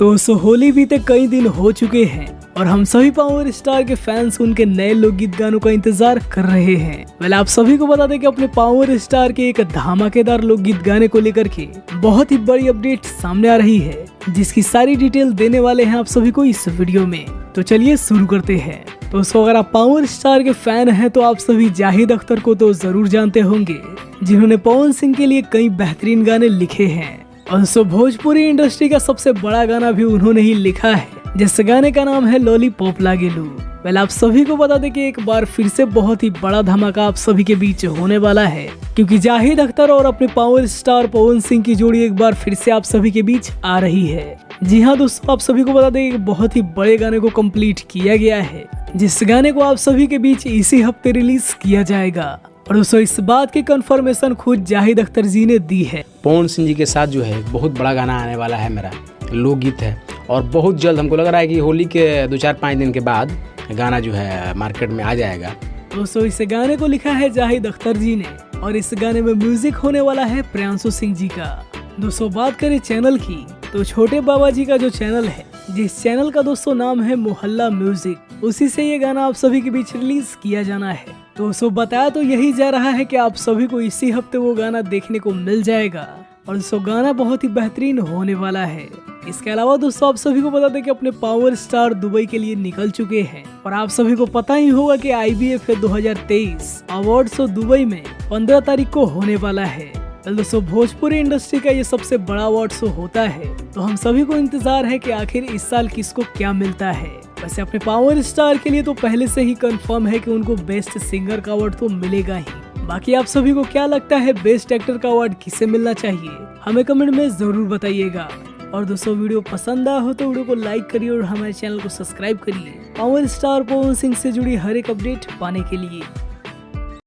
तो होली बीते कई दिन हो चुके हैं और हम सभी पावर स्टार के फैंस उनके नए लोकगीत गानों का इंतजार कर रहे हैं। वेल आप सभी को बता दें कि अपने पावर स्टार के एक धमाकेदार लोकगीत गाने को लेकर के बहुत ही बड़ी अपडेट सामने आ रही है, जिसकी सारी डिटेल देने वाले हैं आप सभी को इस वीडियो में। तो चलिए शुरू करते हैं। दोस्तों अगर आप पावर स्टार के फैन हैं तो आप सभी जाहिद अख्तर को तो जरूर जानते होंगे, जिन्होंने पवन सिंह के लिए कई बेहतरीन गाने लिखे हैं। और दोस्तों भोजपुरी इंडस्ट्री का सबसे बड़ा गाना भी उन्होंने ही लिखा है, जिस गाने का नाम है लॉलीपॉप लागेलू। वेल आप सभी को बता दें कि एक बार फिर से बहुत ही बड़ा धमाका आप सभी के बीच होने वाला है, क्योंकि जाहिद अख्तर और अपने पावर स्टार पवन सिंह की जोड़ी एक बार फिर से आप सभी के बीच आ रही है। जी हाँ दोस्तों, आप सभी को बता दें कि बहुत ही बड़े गाने को कंप्लीट किया गया है, जिस गाने को आप सभी के बीच इसी हफ्ते रिलीज किया जाएगा। और दोस्तों इस बात की कंफर्मेशन खुद जाहिद अख्तर जी ने दी है। पवन सिंह जी के साथ जो है बहुत बड़ा गाना आने वाला है, मेरा लोकगीत है, और बहुत जल्द हमको लग रहा है कि होली के 2-4-5 दिन के बाद गाना जो है मार्केट में आ जाएगा। दोस्तों इस गाने को लिखा है जाहिद अख्तर जी ने और इस गाने में म्यूजिक होने वाला है प्रियांशु सिंह जी का। दोस्तों बात करें चैनल की तो छोटे बाबा जी का जो चैनल है, जिस चैनल का दोस्तों नाम है मोहल्ला म्यूजिक, उसी से ये गाना आप सभी के बीच रिलीज किया जाना है। दोस्तों बताया तो यही जा रहा है कि आप सभी को इसी हफ्ते वो गाना देखने को मिल जाएगा और दोस्तों गाना बहुत ही बेहतरीन होने वाला है। इसके अलावा दोस्तों आप सभी को बता दें कि अपने पावर स्टार दुबई के लिए निकल चुके हैं और आप सभी को पता ही होगा कि IBF 2023 अवार्ड शो दुबई में 15 तारीख को होने वाला है। दोस्तों भोजपुरी इंडस्ट्री का ये सबसे बड़ा अवार्ड शो होता है, तो हम सभी को इंतजार है कि आखिर इस साल किसको क्या मिलता है। वैसे अपने पावर स्टार के लिए तो पहले से ही कंफर्म है कि उनको बेस्ट सिंगर का अवार्ड तो मिलेगा ही। बाकी आप सभी को क्या लगता है बेस्ट एक्टर का अवार्ड किसे मिलना चाहिए, हमें कमेंट में जरूर बताइएगा। और दोस्तों वीडियो पसंद आया हो तो वीडियो को लाइक करिए और हमारे चैनल को सब्सक्राइब करिए पावर स्टार पवन सिंह से जुड़ी हर एक अपडेट पाने के लिए।